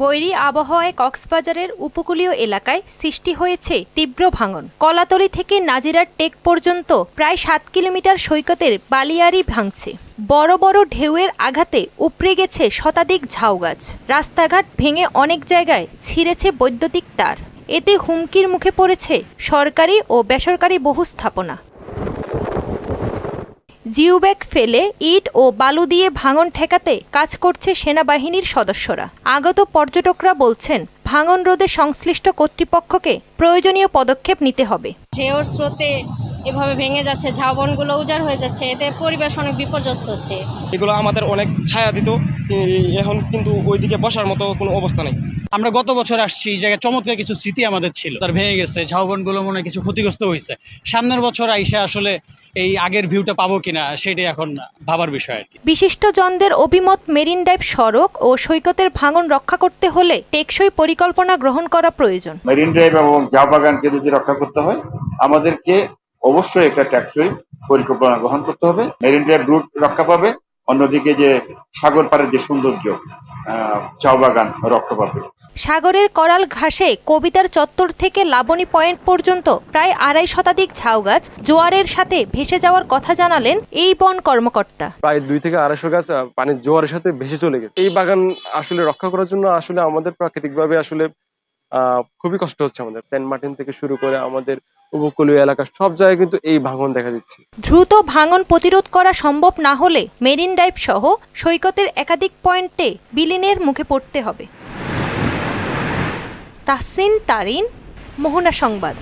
বৈরী আবহাওয়ায় কক্সবাজারের উপকূলীয় এলাকায় সৃষ্টি হয়েছে তীব্র ভাঙন। কলাতলী থেকে নাজিরার টেক পর্যন্ত প্রায় ৭ কিলোমিটার সৈকতের বালিয়াড়ি ভাঙছে। বড় বড় ঢেউয়ের আঘাতে উপড়ে গেছে শতাধিক ঝাউগাছ। রাস্তাঘাট ভেঙে অনেক জায়গায় ছিঁড়েছে বৈদ্যুতিক তার। এতে হুমকির মুখে পড়েছে সরকারি ও বেসরকারি বহু স্থাপনা। জিওব্যাগ ফেলে ইট ও বালু দিয়ে ভাঙন ঠেকাতে কাজ করছে সেনাবাহিনীর সদস্যরা। আগত পর্যটকরা বলছেন, ভাঙন রোধে সংশ্লিষ্ট কর্তৃপক্ষকে প্রয়োজনীয় পদক্ষেপ নিতে হবে। ঢেউর স্রোতে এভাবে ভেঙে যাচ্ছে, ঝাউবনগুলো উজাড় হয়ে যাচ্ছে, এতে পরিবেশ অনেক বিপর্যস্ত হচ্ছে। এগুলো আমাদের অনেক ছায়া দিত, এখন কিন্তু ওইদিকে বসার মতো কোনো অবস্থা নেই। আমরা গত বছর আসছি, এই জায়গায় চমৎকার কিছু স্মৃতি আমাদের ছিল, তার ভেঙে গেছে, ঝাউবনগুলো মনে কিছু ক্ষতিগ্রস্ত হয়েছে। সামনের বছর আইসা আসলে এই আগের ভিউটা পাবো কিনা সেটাই এখন ভাবার বিষয়। বিশিষ্টজনদের অভিমত, মেরিন ড্রাইভ সড়ক ও সৈকতের ভাঙন রক্ষা করতে হলে টেকসই পরিকল্পনা গ্রহণ করা প্রয়োজন। মেরিন ড্রাইভ এবং চা বাগানকে যদি রক্ষা করতে হয়, আমাদেরকে অবশ্যই একটা টেকসই পরিকল্পনা গ্রহণ করতে হবে। মেরিন ড্রাইভ রুট রক্ষা পাবে, অন্যদিকে যে সাগর পাড়ের যে সৌন্দর্য, চা বাগান রক্ষা পাবে। সাগরের করাল ঘাসে কবিতার চত্বর থেকে লাবণী পয়েন্ট পর্যন্ত প্রায় ২৫০ শতাধিক ঝাউগাছ জোয়ারের সাথে ভেসে যাওয়ার কথা জানালেন এই বন কর্মকর্তা। প্রায় ২ থেকে ২৫০ গাছ পানির জোয়ারের সাথে ভেসে চলে গেছে। এই বাগান আসলে রক্ষা করার জন্য আসলে আমাদের প্রাকৃতিকভাবে আসলে খুবই কষ্ট হচ্ছে। আমাদের সেন্ট মার্টিন থেকে শুরু করে আমাদের উপকূলীয় এলাকা সব জায়গায় কিন্তু এই ভাঙন দেখা দিচ্ছে। দ্রুত ভাঙন প্রতিরোধ করা সম্ভব না হলে মেরিন ড্রাইভ সহ সৈকতের একাধিক পয়েন্টে বিলীনের মুখে পড়তে হবে। তাহসিন তারিন, মোহনা সংবাদ।